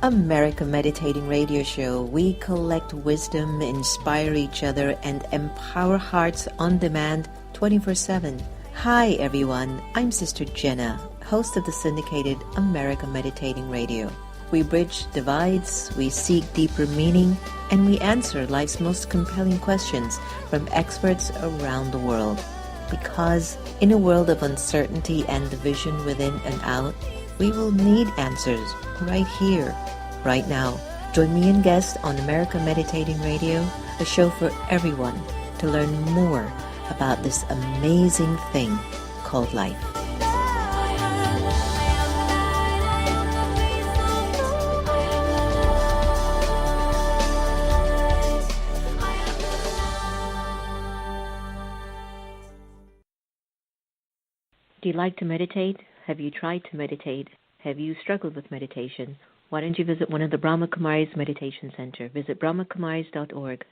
America Meditating Radio Show. We collect wisdom, inspire each other, and empower hearts on demand 24/7. Hi everyone, I'm Sister Jenna, host of the syndicated America Meditating Radio. We bridge divides, we seek deeper meaning, and we answer life's most compelling questions from experts around the world. Because in a world of uncertainty and division within and out, we will need answers right here, right now. Join me and guests on America Meditating Radio, a show for everyone to learn more about this amazing thing called life. Do you like to meditate? Have you tried to meditate? Have you struggled with meditation? Why don't you visit one of the Brahma Kumaris Meditation Center? Visit brahmakumaris.org.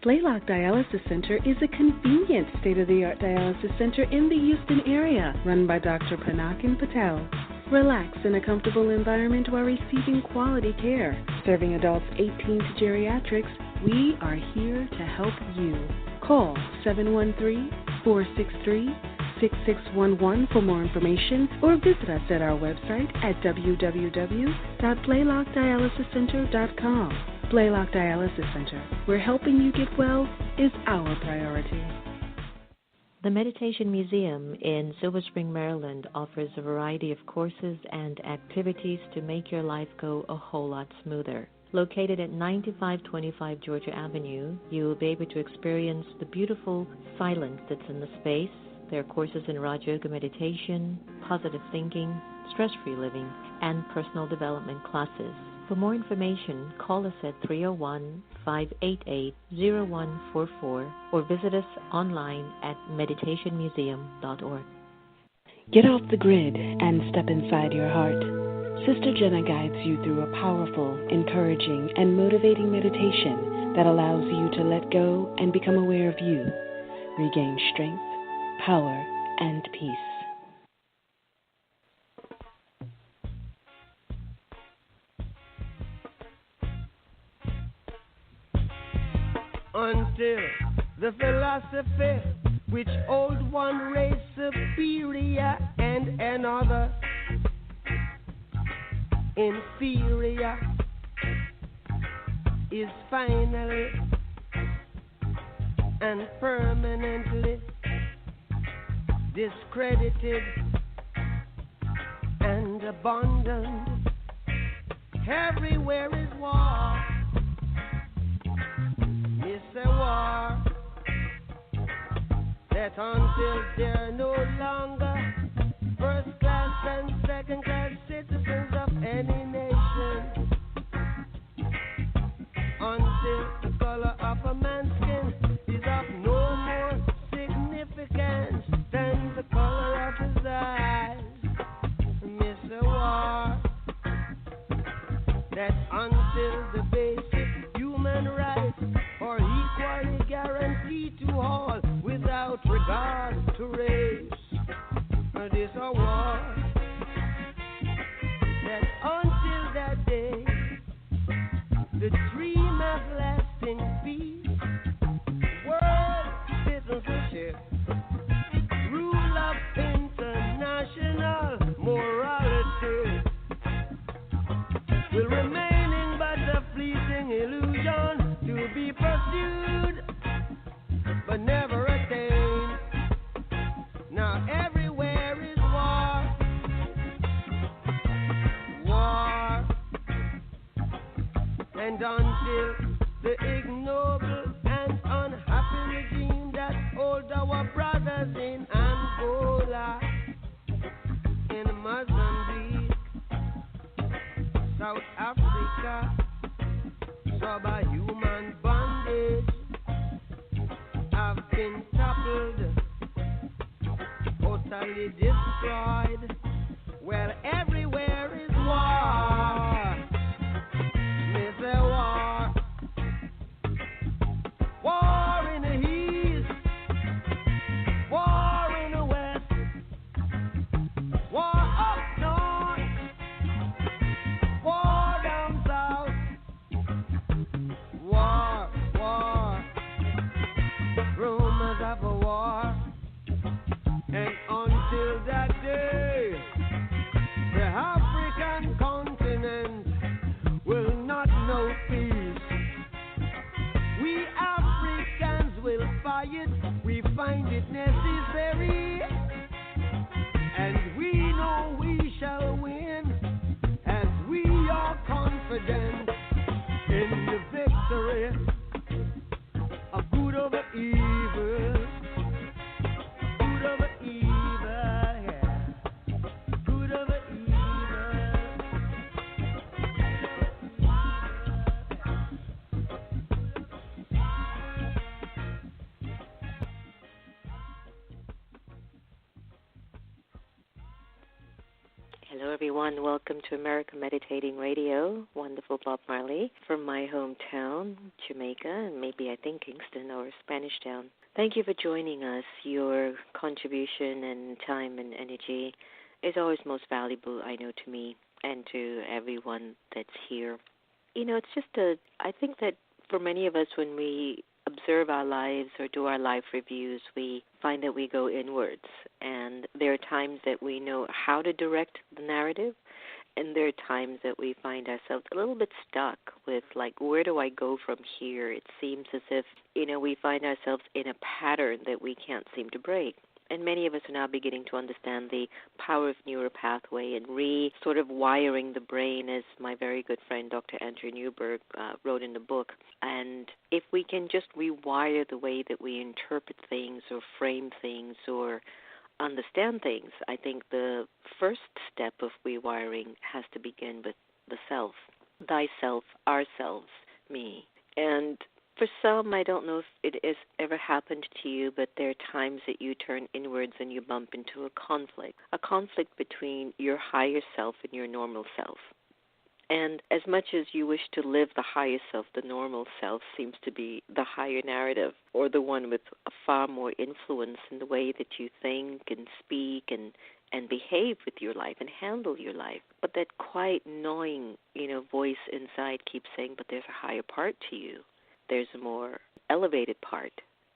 Blaylock Dialysis Center is a convenient state-of-the-art dialysis center in the Houston area, run by Dr. Panakin Patel. Relax in a comfortable environment while receiving quality care. Serving adults 18 to geriatrics, we are here to help you. Call 713-463-6611 for more information, or visit us at our website at www.blaylockdialysiscenter.com. Blaylock Dialysis Center, where helping you get well is our priority. The Meditation Museum in Silver Spring, Maryland offers a variety of courses and activities to make your life go a whole lot smoother. Located at 9525 Georgia Avenue, you will be able to experience the beautiful silence that's in the space. There are courses in Raj Yoga meditation, positive thinking, stress-free living, and personal development classes. For more information, call us at 301-588-0144 or visit us online at meditationmuseum.org. Get off the grid and step inside your heart. Sister Jenna guides you through a powerful, encouraging, and motivating meditation that allows you to let go and become aware of you, regain strength, power, and peace. Until the philosophy which old one race superior and another inferior is finally and permanently discredited and abandoned. Everywhere is war. It's a war that until they're no longer first class and second class citizens of any nation, until the color of a man's skin is of no more significance than the color of his eyes. It's a war that until the basic human rights are equally guaranteed to all without regard to race. This a war that until that day, the dream of lasting peace, world citizenship, rule of international morality will remaining but a fleeting illusion to be pursued but never attained. Now everywhere is war, war, and until totally destroyed. Well, everywhere is war. It's a war. War in the east, war in the west, war up north, war down south, war, rumors of a war, and until that day, the African continent will not know peace. We Africans will fight, we find it necessary, and we know we shall win, as we are confident in the victory of good over evil, good over evil, yeah, good over evil. Hello, everyone. Welcome to America Meditating Radio. Wonderful Bob Marley from my hometown, Jamaica, and maybe I think Kingston or Spanish Town. Thank you for joining us. Your contribution and time and energy is always most valuable, I know, to me and to everyone that's here. You know, I think that for many of us, when we observe our lives or do our life reviews, we find that we go inwards. And there are times that we know how to direct the narrative, and there are times that we find ourselves a little bit stuck with, like, where do I go from here? It seems as if, we find ourselves in a pattern that we can't seem to break. And many of us are now beginning to understand the power of neuropathway and sort of wiring the brain, as my very good friend Dr. Andrew Newberg wrote in the book. And if we can just rewire the way that we interpret things or frame things or understand things, I think the first step of rewiring has to begin with the self. Thyself, ourselves, me. And for some, I don't know if it has ever happened to you, but there are times that you turn inwards and you bump into a conflict between your higher self and your normal self. And as much as you wish to live the higher self, the normal self seems to be the higher narrative, or the one with a far more influence in the way that you think and speak and behave with your life and handle your life. But that quiet, gnawing, voice inside keeps saying, but there's a higher part to you. There's a more elevated part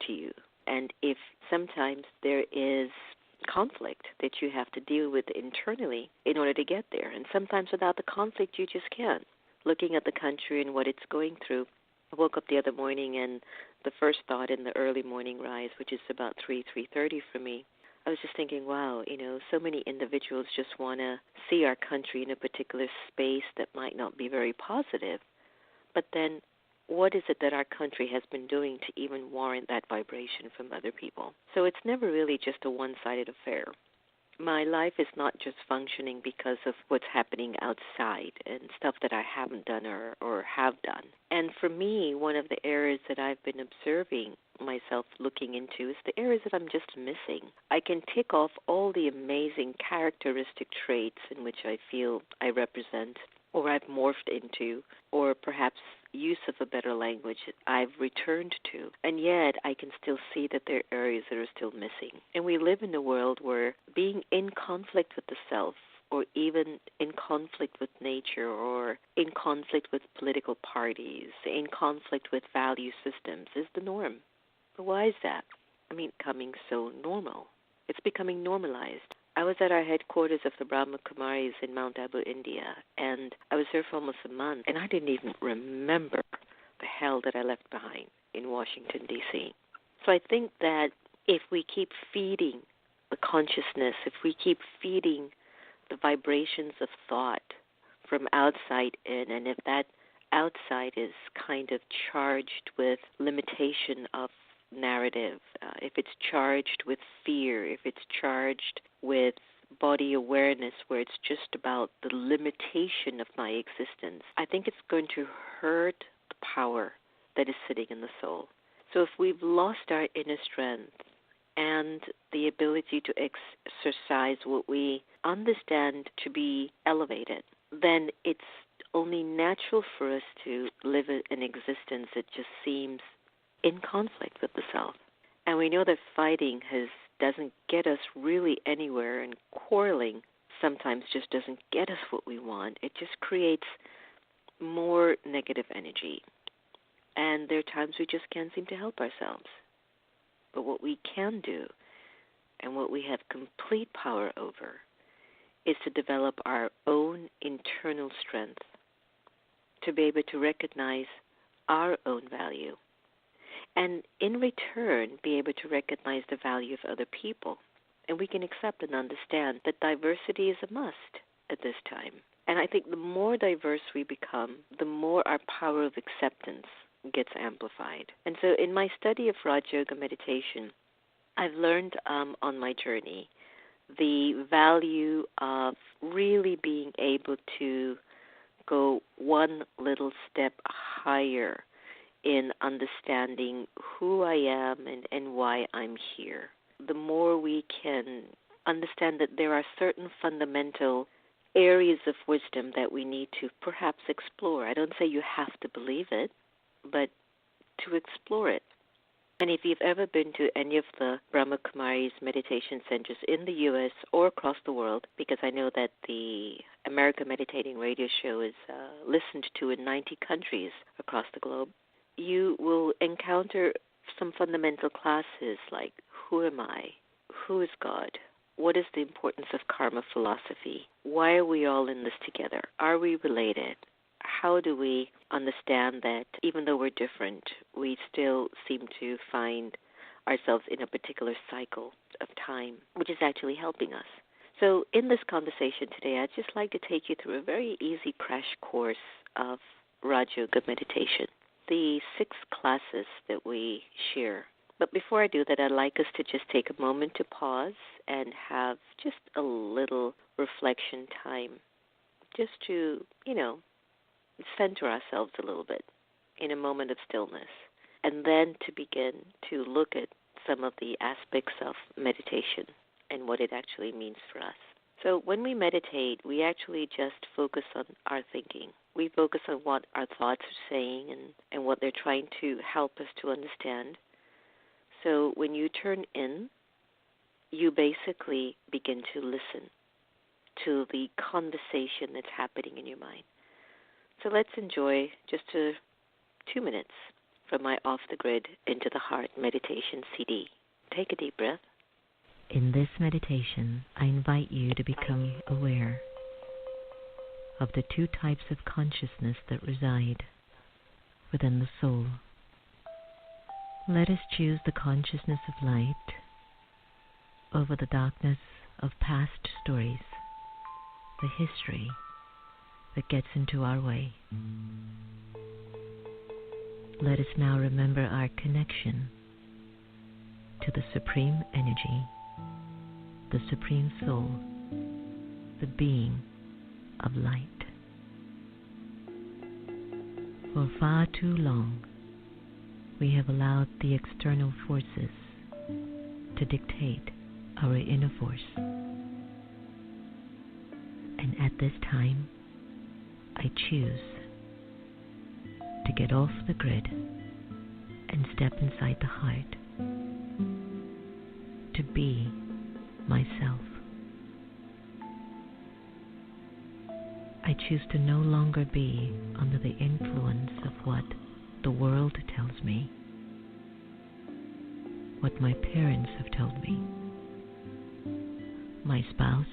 to you. And if sometimes there is conflict that you have to deal with internally in order to get there, and sometimes without the conflict you just can't. Looking at the country and what it's going through, I woke up the other morning and the first thought in the early morning rise, which is about 3:30 for me, I was just thinking, wow, so many individuals just want to see our country in a particular space that might not be very positive. But then what is it that our country has been doing to even warrant that vibration from other people? So it's never really just a one-sided affair. My life is not just functioning because of what's happening outside and stuff that I haven't done or have done. And for me, one of the areas that I've been observing myself looking into is the areas that I'm just missing. I can tick off all the amazing characteristic traits in which I feel I represent or I've morphed into, or perhaps use of a better language I've returned to, and yet I can still see that there are areas that are still missing. And we live in a world where being in conflict with the self, or even in conflict with nature, or in conflict with political parties, in conflict with value systems is the norm. But why is that? Becoming so normal. It's becoming normalized. I was at our headquarters of the Brahma Kumaris in Mount Abu, India, and I was there for almost a month, and I didn't even remember the hell that I left behind in Washington, D.C. So I think that if we keep feeding the consciousness, if we keep feeding the vibrations of thought from outside in, and if that outside is kind of charged with limitation of narrative, if it's charged with fear, if it's charged with body awareness where it's just about the limitation of my existence, I think it's going to hurt the power that is sitting in the soul. So if we've lost our inner strength and the ability to exercise what we understand to be elevated, then it's only natural for us to live an existence that just seems in conflict with the self. And we know that fighting doesn't get us really anywhere, and quarreling sometimes just doesn't get us what we want. It just creates more negative energy. And there are times we just can't seem to help ourselves. But what we can do, and what we have complete power over, is to develop our own internal strength, to be able to recognize our own value, and in return be able to recognize the value of other people. And we can accept and understand that diversity is a must at this time. And I think the more diverse we become, the more our power of acceptance gets amplified. And so in my study of Raj Yoga meditation, I've learned on my journey the value of really being able to go one little step higher in understanding who I am and why I'm here. The more we can understand that there are certain fundamental areas of wisdom that we need to perhaps explore. I don't say you have to believe it, but to explore it. And if you've ever been to any of the Brahma Kumari's meditation centers in the U.S. or across the world, because I know that the America Meditating Radio Show is listened to in 90 countries across the globe, you will encounter some fundamental classes like who am I? Who is God? What is the importance of karma philosophy? Why are we all in this together? Are we related? How do we understand that even though we're different, we still seem to find ourselves in a particular cycle of time, which is actually helping us? So in this conversation today, I'd just like to take you through a very easy crash course of Raj Yoga meditation, the 6 classes that we share. But before I do that, I'd like us to just take a moment to pause and have just a little reflection time, just to, center ourselves a little bit in a moment of stillness, and then to begin to look at some of the aspects of meditation and what it actually means for us. So when we meditate, we actually just focus on our thinking. We focus on what our thoughts are saying and what they're trying to help us to understand. So when you turn in, you basically begin to listen to the conversation that's happening in your mind. So let's enjoy just 2 minutes from my Off the Grid Into the Heart meditation CD. Take a deep breath. In this meditation, I invite you to become aware of the 2 types of consciousness that reside within the soul. Let us choose the consciousness of light over the darkness of past stories, the history that gets into our way. Let us now remember our connection to the Supreme Energy, the Supreme Soul, the being of light. For far too long, we have allowed the external forces to dictate our inner force. And at this time, I choose to get off the grid and step inside the heart, to be myself. I choose to no longer be under the influence of what the world tells me, what my parents have told me, my spouse,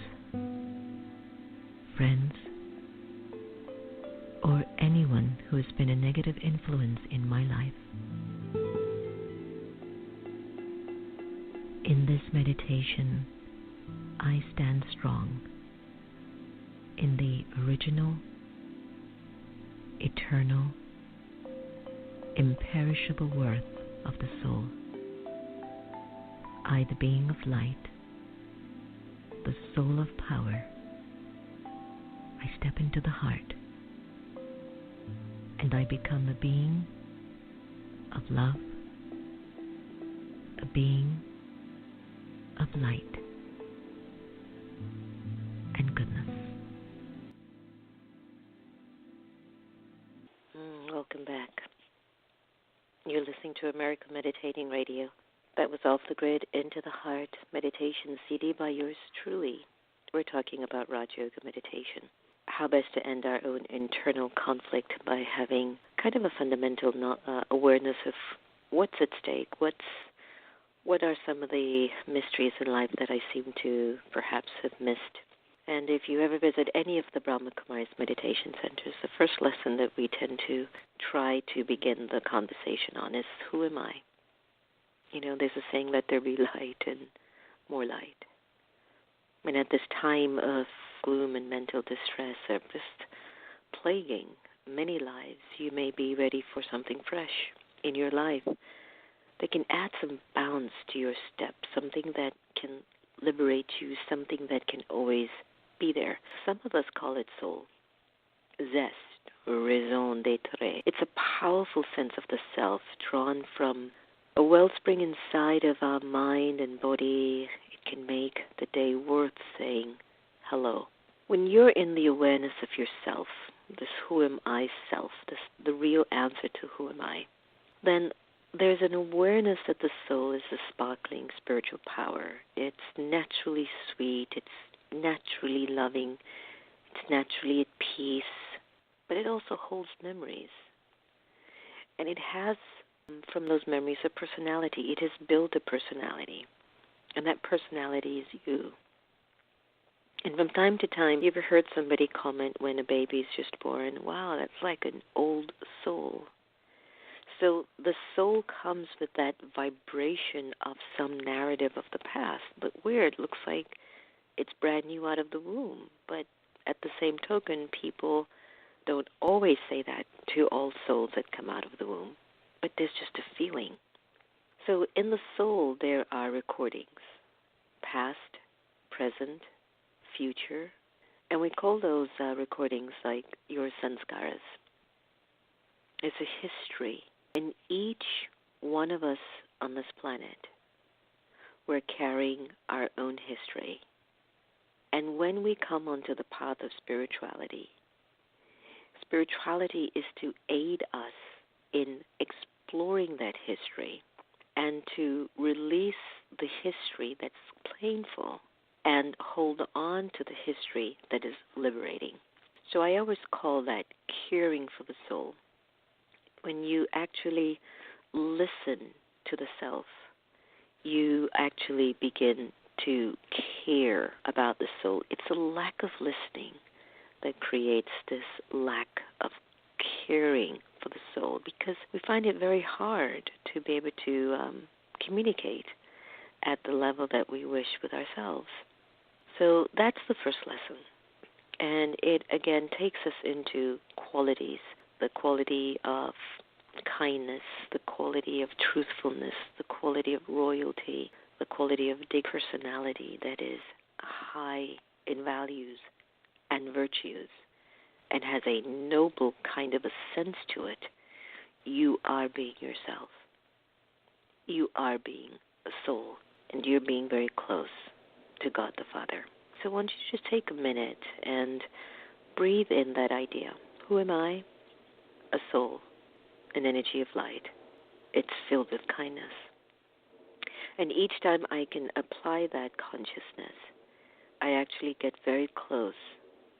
friends, or anyone who has been a negative influence in my life. In this meditation, I stand strong in the original, eternal, imperishable worth of the soul. I, the being of light, the soul of power, I step into the heart, and I become a being of love, a being light and goodness. Welcome back. You're listening to America Meditating Radio. That was Off the Grid, Into the Heart meditation CD by yours truly. We're talking about Raj Yoga meditation. How best to end our own internal conflict by having kind of a fundamental awareness of what's at stake, what are some of the mysteries in life that I seem to perhaps have missed. And if you ever visit any of the Brahma Kumaris meditation centers, the first lesson that we tend to try to begin the conversation on is, who am I? You know, there's a saying, let there be light and more light. And at this time of gloom and mental distress are just plaguing many lives, you may be ready for something fresh in your life that can add some bounce to your step, something that can liberate you, something that can always be there. Some of us call it soul, zest, raison d'être. It's a powerful sense of the self drawn from a wellspring inside of our mind and body. It can make the day worth saying hello. When you're in the awareness of yourself, this who am I self, the real answer to who am I, then there's an awareness that the soul is a sparkling spiritual power. It's naturally sweet, it's naturally loving, it's naturally at peace, but it also holds memories. And it has, from those memories, a personality. It has built a personality, and that personality is you. And from time to time, you ever heard somebody comment when a baby's just born, wow, that's like an old soul. So the soul comes with that vibration of some narrative of the past, but weird, looks like it's brand new out of the womb. But at the same token, people don't always say that to all souls that come out of the womb, but there's just a feeling. So in the soul, there are recordings, past, present, future, and we call those recordings like your sanskaras. It's a history. In each one of us on this planet, we're carrying our own history. And when we come onto the path of spirituality, spirituality is to aid us in exploring that history and to release the history that's painful and hold on to the history that is liberating. So I always call that caring for the soul. When you actually listen to the self, you actually begin to care about the soul. It's a lack of listening that creates this lack of caring for the soul, because we find it very hard to be able to communicate at the level that we wish with ourselves. So that's the first lesson. And it, again, takes us into qualities, the quality of kindness, the quality of truthfulness, the quality of royalty, the quality of deep personality that is high in values and virtues and has a noble kind of a sense to it. You are being yourself. You are being a soul, and you're being very close to God the Father. So why don't you just take a minute and breathe in that idea. Who am I? A soul, an energy of light. It's filled with kindness. And each time I can apply that consciousness, I actually get very close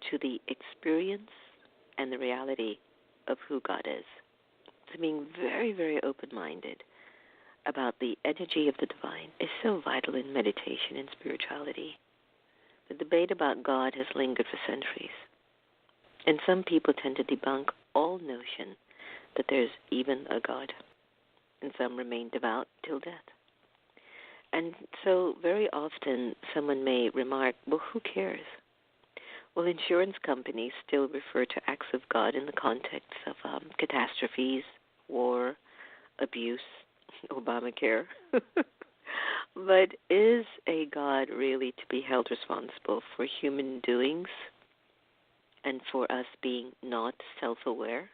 to the experience and the reality of who God is. So being very, very open-minded about the energy of the divine is so vital in meditation and spirituality. The debate about God has lingered for centuries. And some people tend to debunk all notion that there's even a God. And some remain devout till death. And so very often someone may remark, well, who cares? Well, insurance companies still refer to acts of God in the context of catastrophes, war, abuse, Obamacare. But is a God really to be held responsible for human doings and for us being not self-aware?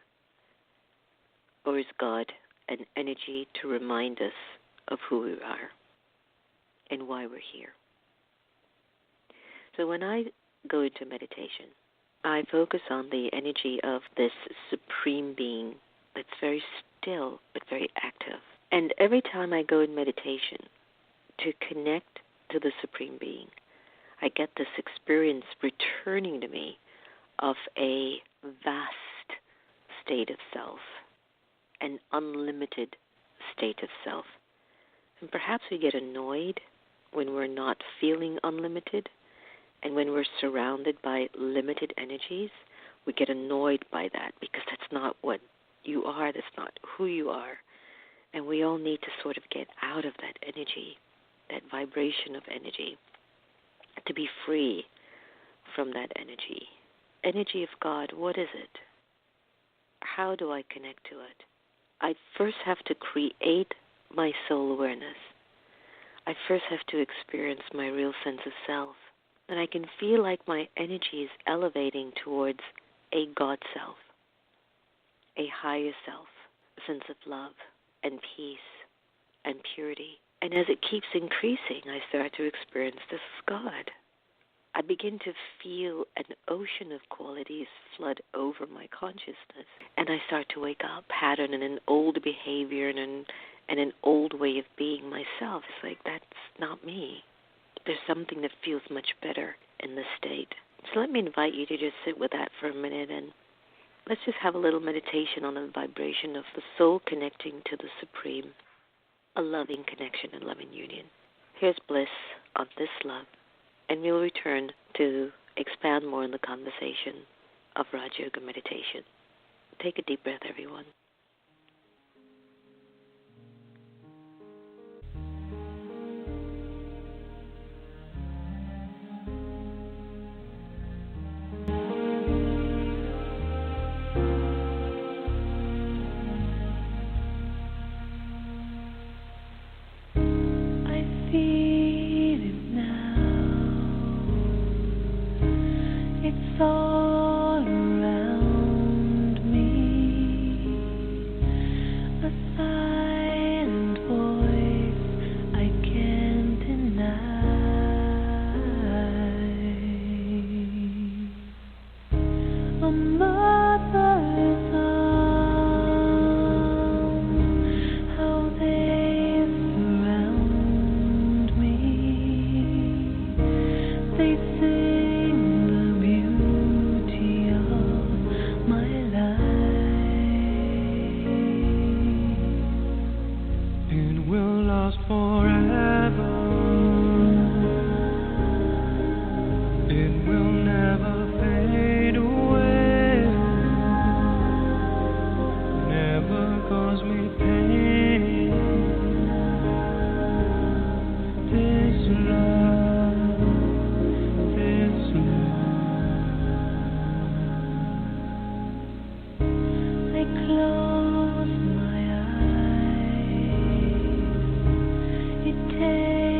Or is God an energy to remind us of who we are and why we're here? So when I go into meditation, I focus on the energy of this supreme being that's very still but very active. And every time I go in meditation to connect to the supreme being, I get this experience returning to me of a vast state of self, an unlimited state of self. And perhaps we get annoyed when we're not feeling unlimited, and when we're surrounded by limited energies, we get annoyed by that because that's not what you are, that's not who you are. And we all need to sort of get out of that energy, that vibration of energy, to be free from that energy. Energy of God, what is it? How do I connect to it? I first have to create my soul awareness. I first have to experience my real sense of self. And I can feel like my energy is elevating towards a God self, a higher self, a sense of love and peace and purity. And as it keeps increasing, I start to experience this God. I begin to feel an ocean of qualities flood over my consciousness. And I start to wake up, pattern in an old behavior and an old way of being myself. It's like, that's not me. There's something that feels much better in this state. So let me invite you to just sit with that for a minute, and let's just have a little meditation on the vibration of the soul connecting to the Supreme, a loving connection and loving union. Here's bliss on this love, and we'll return to expand more on the conversation of Raj Yoga meditation. Take a deep breath, everyone. Close. 'Cause my eyes, it takes a lot to hold you.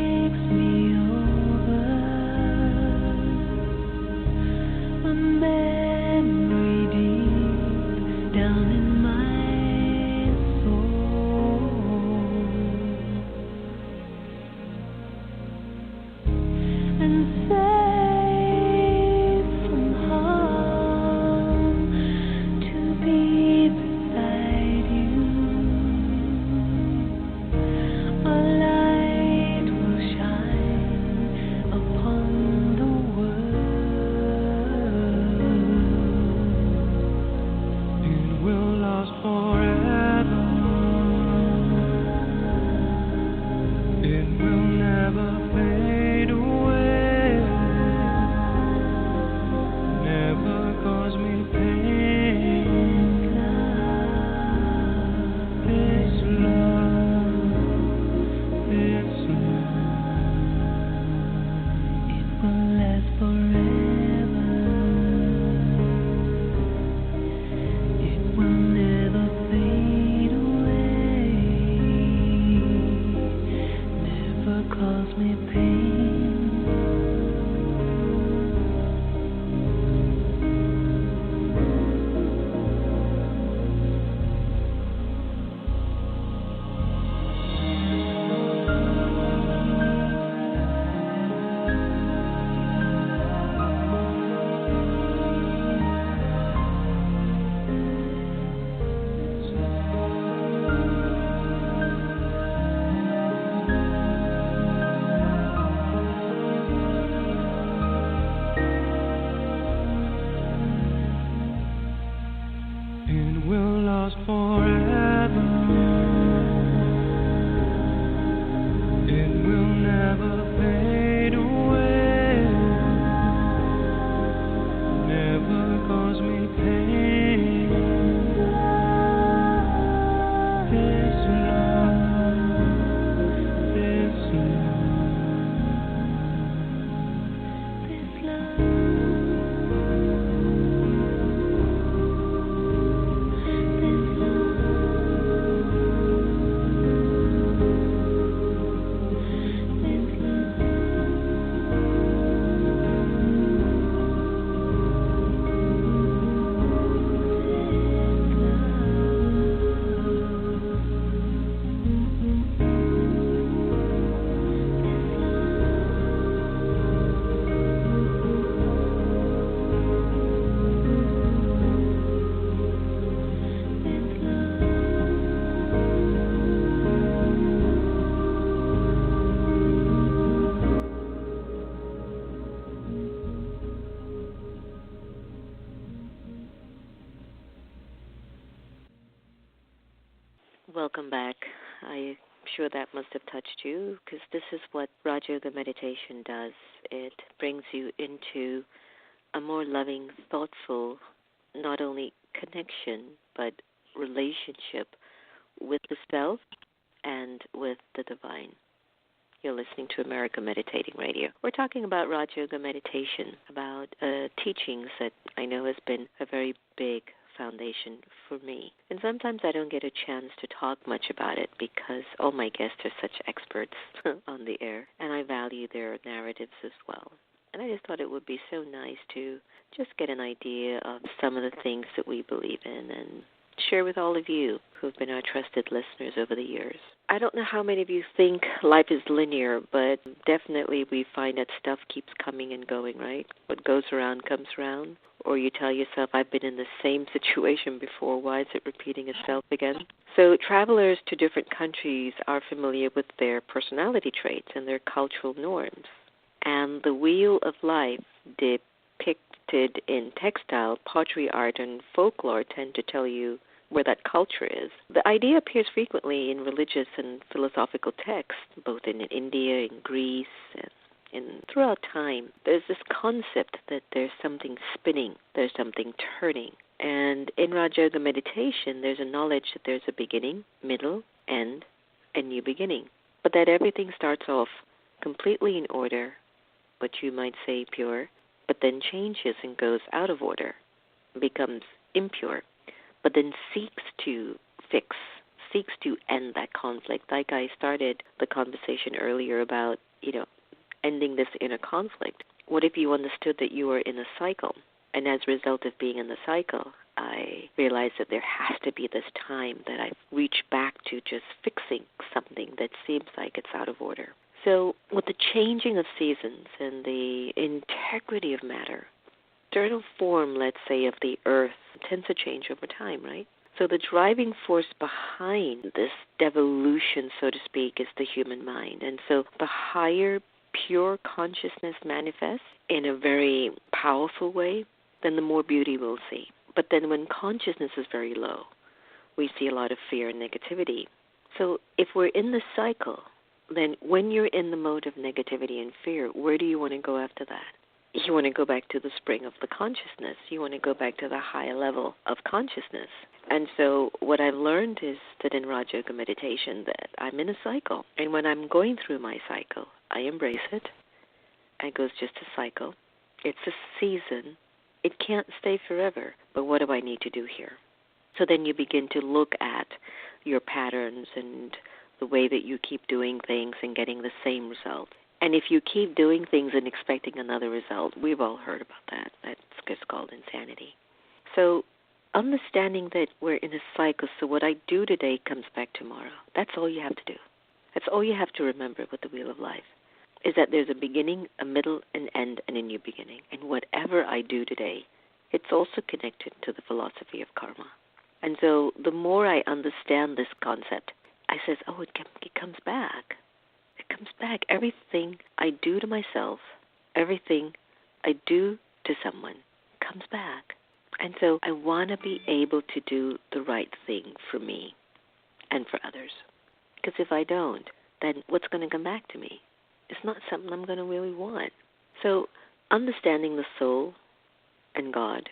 welcome back. I'm sure that must have touched you because this is what Raja Yoga meditation does. It brings you into a more loving, thoughtful, not only connection, but relationship with the self and with the divine. You're listening to America Meditating Radio. We're talking about Raja Yoga meditation, about teachings that I know has been a very big foundation for me. And sometimes I don't get a chance to talk much about it because all my guests are such experts on the air, and I value their narratives as well. And I just thought it would be so nice to just get an idea of some of the things that we believe in and share with all of you who have been our trusted listeners over the years. I don't know how many of you think life is linear, but definitely we find that stuff keeps coming and going, right? What goes around comes around. Or you tell yourself, I've been in the same situation before, why is it repeating itself again? So travelers to different countries are familiar with their personality traits and their cultural norms. And the wheel of life depicted in textile, pottery art, and folklore tend to tell you where that culture is. The idea appears frequently in religious and philosophical texts, both in India, in Greece, and throughout time. There's this concept that there's something spinning, there's something turning. And in Raja Yoga meditation, there's a knowledge that there's a beginning, middle, end, and new beginning. But that everything starts off completely in order, what you might say pure, but then changes and goes out of order, becomes impure, but then seeks to fix, seeks to end that conflict. Like I started the conversation earlier about, ending this inner conflict. What if you understood that you were in a cycle? And as a result of being in the cycle, I realized that there has to be this time that I reach back to just fixing something that seems like it's out of order. So with the changing of seasons and the integrity of matter, external form, let's say, of the earth tends to change over time, right? So the driving force behind this devolution, so to speak, is the human mind. And so the higher pure consciousness manifests in a very powerful way, then the more beauty we'll see. But then when consciousness is very low, we see a lot of fear and negativity. So if we're in the cycle, then when you're in the mode of negativity and fear, where do you want to go after that? You want to go back to the spring of the consciousness. You want to go back to the higher level of consciousness. And so what I've learned is that in Raja Yoga meditation that I'm in a cycle. And when I'm going through my cycle, I embrace it. It goes just a cycle. It's a season. It can't stay forever. But what do I need to do here? So then you begin to look at your patterns and the way that you keep doing things and getting the same result. And if you keep doing things and expecting another result, we've all heard about that. That's just called insanity. So understanding that we're in a cycle, so what I do today comes back tomorrow. That's all you have to do. That's all you have to remember with the wheel of life, is that there's a beginning, a middle, an end, and a new beginning. And whatever I do today, it's also connected to the philosophy of karma. And so the more I understand this concept, I says, it comes back. It comes back. Everything I do to myself, everything I do to someone comes back. And so I want to be able to do the right thing for me and for others. Because if I don't, then what's going to come back to me? It's not something I'm going to really want. So understanding the soul and God,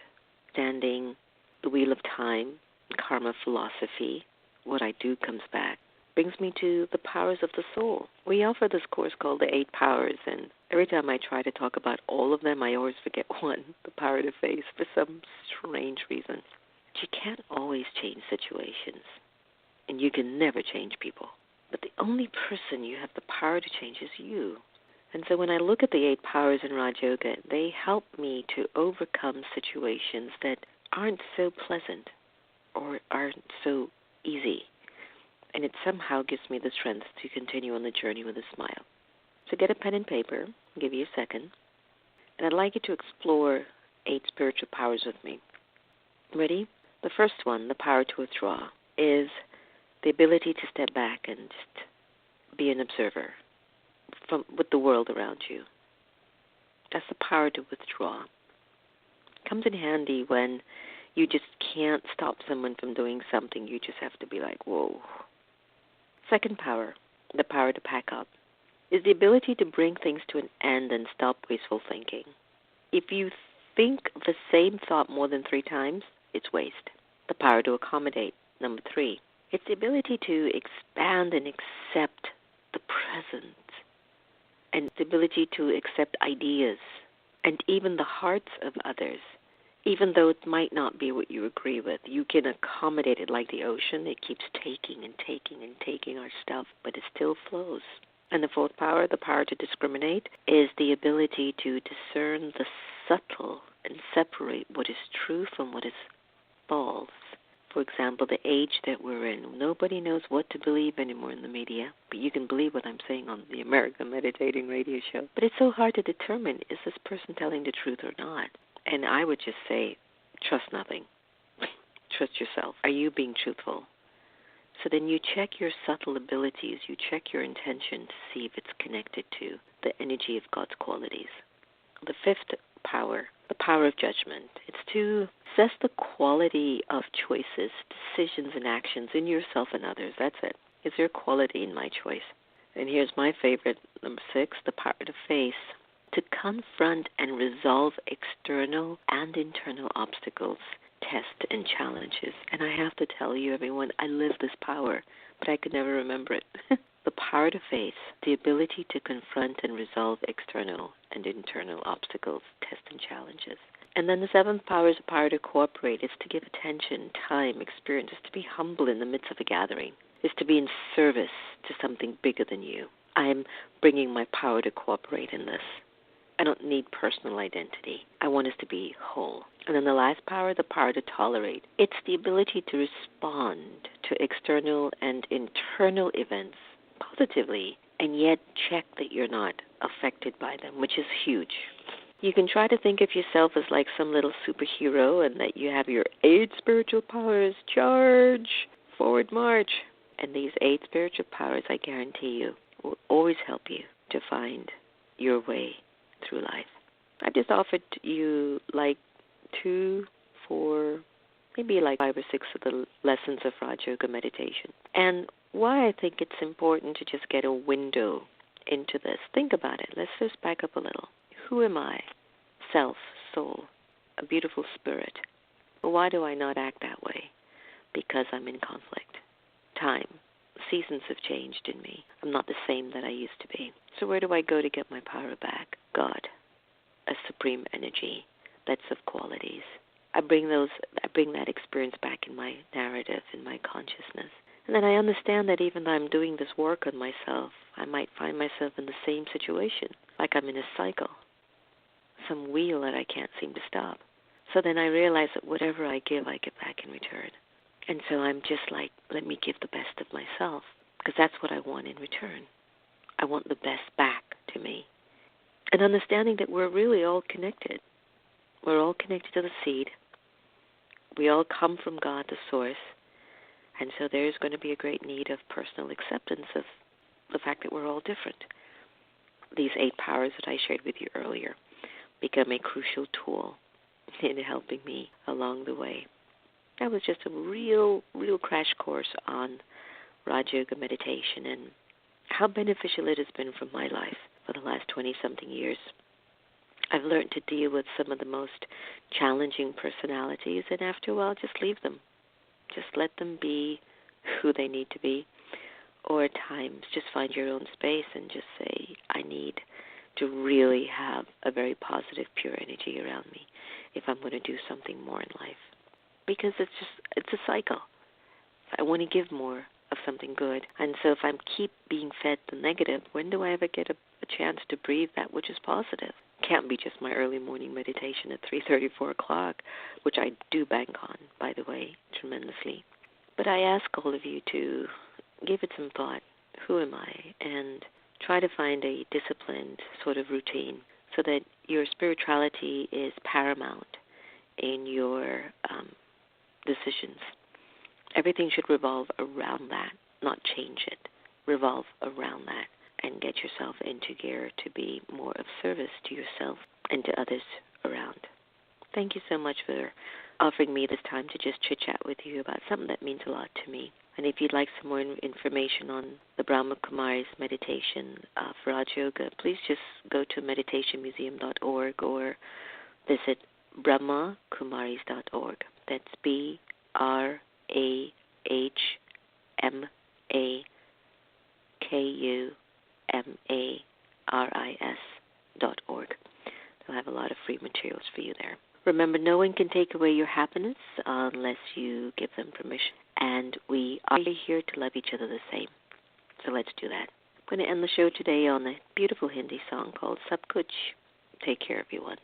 understanding the wheel of time, karma philosophy, what I do comes back, brings me to the powers of the soul. We offer this course called the 8 Powers, and every time I try to talk about all of them, I always forget one, the power to face, for some strange reason. But you can't always change situations, and you can never change people. But the only person you have the power to change is you. And so when I look at the 8 Powers in Raja Yoga, they help me to overcome situations that aren't so pleasant or aren't so easy. And it somehow gives me the strength to continue on the journey with a smile. So get a pen and paper. I'll give you a second. And I'd like you to explore 8 spiritual powers with me. Ready? The first one, the power to withdraw, is the ability to step back and just be an observer with the world around you. That's the power to withdraw. It comes in handy when you just can't stop someone from doing something. You just have to be like, whoa, Second power, the power to pack up, is the ability to bring things to an end and stop wasteful thinking. If you think the same thought more than 3 times, it's waste. The power to accommodate, number 3. It's the ability to expand and accept the present, and the ability to accept ideas and even the hearts of others. Even though it might not be what you agree with, you can accommodate it like the ocean. It keeps taking and taking and taking our stuff, but it still flows. And the fourth power, the power to discriminate, is the ability to discern the subtle and separate what is true from what is false. For example, the age that we're in, nobody knows what to believe anymore in the media, but you can believe what I'm saying on the American Meditating Radio Show. But it's so hard to determine, is this person telling the truth or not? And I would just say, trust nothing. Trust yourself. Are you being truthful? So then you check your subtle abilities, you check your intention to see if it's connected to the energy of God's qualities. The fifth power, the power of judgment. It's to assess the quality of choices, decisions, and actions in yourself and others. That's it. Is there quality in my choice? And here's my favorite, number 6, the power to face. To confront and resolve external and internal obstacles, tests, and challenges. And I have to tell you, everyone, I live this power, but I could never remember it. The power to face, the ability to confront and resolve external and internal obstacles, tests, and challenges. And then the 7th power is the power to cooperate. It's to give attention, time, experience. It's to be humble in the midst of a gathering. It's to be in service to something bigger than you. I am bringing my power to cooperate in this. I don't need personal identity. I want us to be whole. And then the last power, the power to tolerate. It's the ability to respond to external and internal events positively and yet check that you're not affected by them, which is huge. You can try to think of yourself as like some little superhero and that you have your 8 spiritual powers, charge, forward march. And these 8 spiritual powers, I guarantee you, will always help you to find your way through life. I've just offered you like 2, 4, maybe like 5 or 6 of the lessons of Raj Yoga meditation. And why I think it's important to just get a window into this. Think about it. Let's just back up a little. Who am I? Self, soul, a beautiful spirit. Well, why do I not act that way? Because I'm in conflict. Time. Seasons have changed in me. I'm not the same that I used to be. So where do I go to get my power back? God, a supreme energy that's of qualities. I bring that experience back in my narrative, in my consciousness. And then I understand that even though I'm doing this work on myself, I might find myself in the same situation, like I'm in a cycle, some wheel that I can't seem to stop. So then I realize that whatever I give, I get back in return. And so I'm just like, let me give the best of myself, because that's what I want in return. I want the best back to me. And understanding that we're really all connected. We're all connected to the seed. We all come from God, the source. And so there's going to be a great need of personal acceptance of the fact that we're all different. These 8 powers that I shared with you earlier become a crucial tool in helping me along the way. That was just a real crash course on Raj Yoga meditation and how beneficial it has been for my life for the last 20-something years. I've learned to deal with some of the most challenging personalities, and after a while, just leave them. Just let them be who they need to be. Or at times, just find your own space and just say, I need to really have a very positive, pure energy around me if I'm going to do something more in life. Because it's a cycle. I want to give more of something good. And so if I keep being fed the negative, when do I ever get a chance to breathe that which is positive? Can't be just my early morning meditation at 3:30, 4 o'clock, which I do bank on, by the way, tremendously. But I ask all of you to give it some thought. Who am I? And try to find a disciplined sort of routine so that your spirituality is paramount in your decisions. Everything should revolve around that, not change it. Revolve around that and get yourself into gear to be more of service to yourself and to others around. Thank you so much for offering me this time to just chit-chat with you about something that means a lot to me. And if you'd like some more information on the Brahma Kumari's meditation for Raj Yoga, please just go to meditationmuseum.org or visit brahmakumaris.org. That's BRAHMAKUMARIS.org. They'll have a lot of free materials for you there. Remember, no one can take away your happiness unless you give them permission. And we are here to love each other the same. So let's do that. I'm going to end the show today on a beautiful Hindi song called Sab Kuch. Take care, everyone.